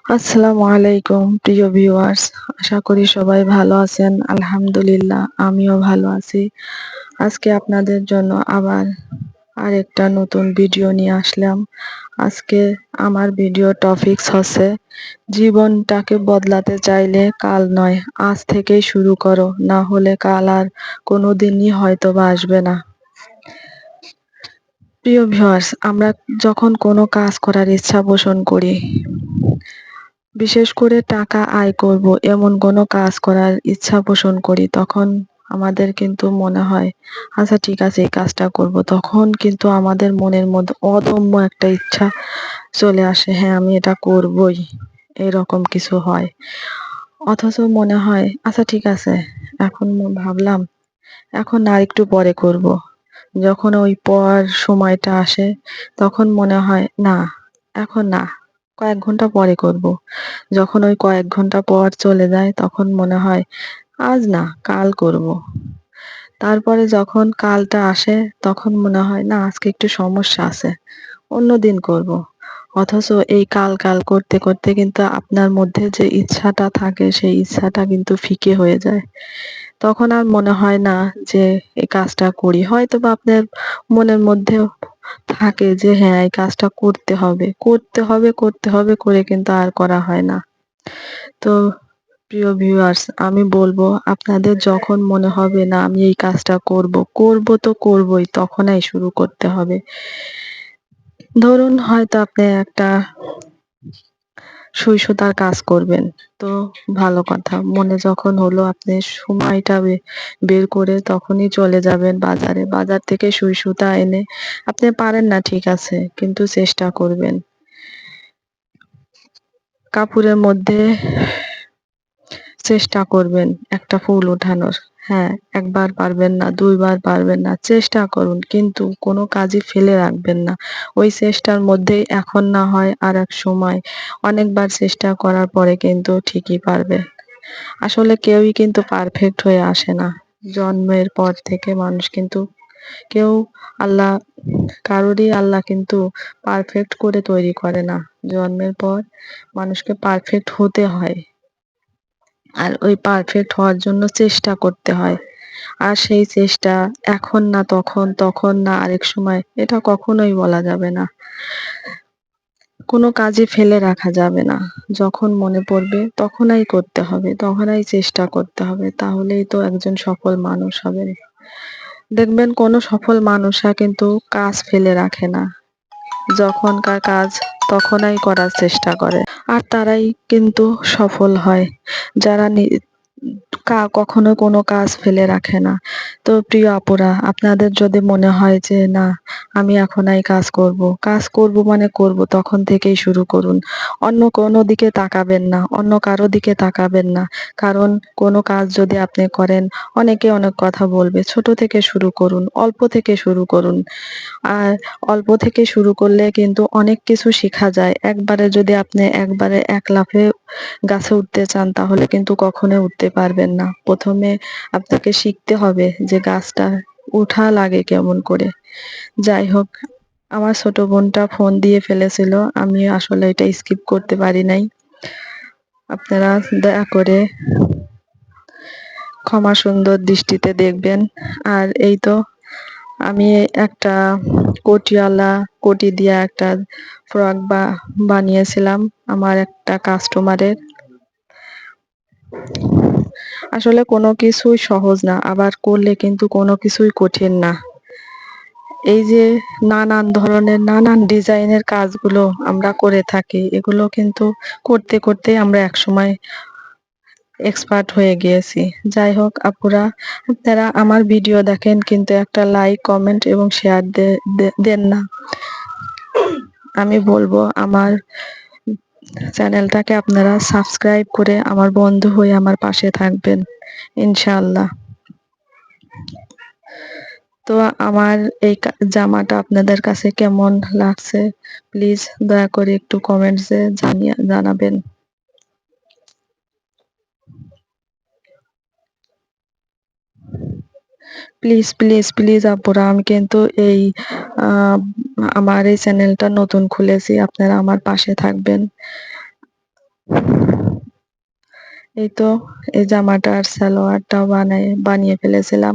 আসসালামু আলাইকুম প্রিয় ভিউয়ার্স, আশা করি সবাই ভালো আছেন। আলহামদুলিল্লাহ আমিও ভালো আছি। আজকে আপনাদের জন্য আবার আরেকটা নতুন ভিডিও নিয়ে আসলাম। আজকে আমার ভিডিও টপিকস হচ্ছে জীবনটাকে বদলাতে চাইলে কাল নয়, আজ থেকেই শুরু করো, না হলে কাল আর কোনোদিনই হয়তো বা আসবে না। প্রিয় ভিউয়ার্স, আমরা যখন কোনো কাজ করার ইচ্ছা পোষণ করি, বিশেষ করে টাকা আয় করব এমন কোনো কাজ করার ইচ্ছা পোষণ করি, তখন আমাদের কিন্তু মনে হয় আচ্ছা ঠিক আছে এই কাজটা করব। তখন কিন্তু আমাদের মনের মধ্যে অদম্য একটা ইচ্ছা চলে আসে, হ্যাঁ আমি এটা করবই, এরকম কিছু হয়। অথচ মনে হয় আচ্ছা ঠিক আছে, এখন ভাবলাম এখন আর একটু পরে করব। যখন ওই পর সময়টা আসে তখন মনে হয় না, এখন না, কয়েক ঘন্টা পরে করব। যখন ওই কয়েক ঘন্টা পর চলে যায় তখন মনে হয় আজ না, কাল করব। তারপরে যখন কালটা আসে তখন মনে হয় না, আজকে একটু সমস্যা আছে, অন্যদিন করব। অথচ এই কাল কাল করতে করতে কিন্তু আপনার মধ্যে যে ইচ্ছাটা থাকে সেই ইচ্ছাটা কিন্তু ফিকে হয়ে যায়। তখন আর মনে হয় না যে এই কাজটা করি। হয়তোবা আপনার মনের মধ্যে থাকে যে হ্যাঁ এই কাজটা করতে হবে, করতে হবে, করতে হবে করে কিন্তু আর করা হয় না। তো প্রিয় ভিউয়ার্স, আমি বলবো আপনাদের যখন মনে হবে না আমি এই কাজটা করব, করব তো করবই, তখনই শুরু করতে হবে। ধরুন হয়তো আপনি একটা সুই সুতার কাজ করবেন, তো ভালো কথা, মনে যখন হলো আপনি সময়টা বের করে তখনই চলে যাবেন বাজারে, বাজার থেকে সুই সুতা এনে, আপনি পারেন না ঠিক আছে কিন্তু চেষ্টা করবেন কাপড়ের মধ্যে, চেষ্টা করবেন একটা ফুল ওঠানোর। হ্যাঁ, একবার পারবেন না, দুইবার পারবেন না, চেষ্টা করুন কিন্তু কোনো কাজই ফেলে রাখবেন না। ওই চেষ্টার মধ্যেই এখন না হয় আর এক সময় অনেকবার চেষ্টা করার পরে কিন্তু ঠিকই পারবে। আসলে কেউই কিন্তু পারফেক্ট হয়ে আসে না। জন্মের পর থেকে মানুষ কিন্তু কেউ আল্লাহ কারোরই আল্লাহ কিন্তু পারফেক্ট করে তৈরি করে না। জন্মের পর মানুষকে পারফেক্ট হতে হয়। আর ওই পারফেক্ট হওয়ার জন্য চেষ্টা করতে হয়। আর সেই চেষ্টা এখন না তখন, তখন না আরেক সময়, এটা কখনোই বলা যাবে না। কোনো কাজই ফেলে রাখা যাবে না। যখন মনে পড়বে তখনই করতে হবে, তখনই চেষ্টা করতে হবে। তাহলেই তো একজন সফল মানুষ হবেন। দেখবেন কোনো সফল মানুষরা কিন্তু কাজ ফেলে রাখে না। যখনকার কাজ তখনই করার চেষ্টা করে। আর তারাই কিন্তু সফল হয়। যারা কখনো কোনো কাজ ফেলে রাখে না। তো প্রিয় আপুরা, আপনাদের যদি মনে হয় যে না আমি এখন এই কাজ করব, কাজ করব মানে করব, তখন থেকেই শুরু করুন। অন্য কোনো দিকে তাকাবেন না, অন্য কারো দিকে তাকাবেন না। কারণ কোনো কাজ যদি আপনি করেন, অনেকে অনেক কথা বলবে। ছোট থেকে শুরু করুন, অল্প থেকে শুরু করুন। আর অল্প থেকে শুরু করলে কিন্তু অনেক কিছু শিখা যায়। একবারে এক লাফে গাছে উঠতে চান তাহলে কিন্তু কখনোই উঠতে পারবেন না। প্রথমে আপনাকে শিখতে হবে যে গাছটা উঠা লাগে কেমন করে। যাই হোক, আমার ছোট বোনটা ফোন দিয়ে ফেলেছিল, আমি আসলে এটা স্কিপ করতে পারি নাই। আপনারা দয়া করে ক্ষমা সুন্দর দৃষ্টিতে দেখবেন। আর এই তো আমি একটা কোটিওয়ালা, কোটি দিয়া একটা ফ্রক বানিয়েছিলাম আমার একটা কাস্টমারের। আসলে কোনো কিছুই সহজ না, আবার করলে কিন্তু কোনো কিছুই কঠিন না। এই যে নানান ধরনের নানান ডিজাইনের কাজগুলো আমরা করে থাকি, এগুলো কিন্তু করতে করতে আমরা একসময় এক্সপার্ট হয়ে গিয়েছি। যাই হোক আপুরা, আপনারা আমার ভিডিও দেখেন কিন্তু একটা লাইক, কমেন্ট এবং শেয়ার দেন না। আমি বলবো আমার চ্যানেলটাকে আপনারা সাবস্ক্রাইব করে আমার বন্ধু হয়ে আমার পাশে থাকবেন ইনশাআল্লাহ। তো আমার এই জামাটা আপনাদের কাছে কেমন লাগছে প্লিজ দয়া করে একটু কমেন্টসে জানাবেন। প্লিজ প্লিজ প্লিজ আপুরা, আমি কিন্তু এই আহ, আমার এই চ্যানেলটা নতুন খুলেছি, আপনারা আমার পাশে থাকবেন। এই তো এই জামাটার সালোয়ারটাও বানিয়ে ফেলেছিলাম।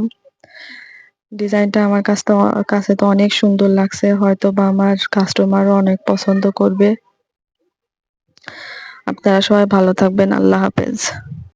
ডিজাইনটা আমার কাছে তো অনেক সুন্দর লাগছে। হয়তোবা আমার কাস্টমারও অনেক পছন্দ করবে। আপনারা সবাই ভালো থাকবেন। আল্লাহ হাফেজ।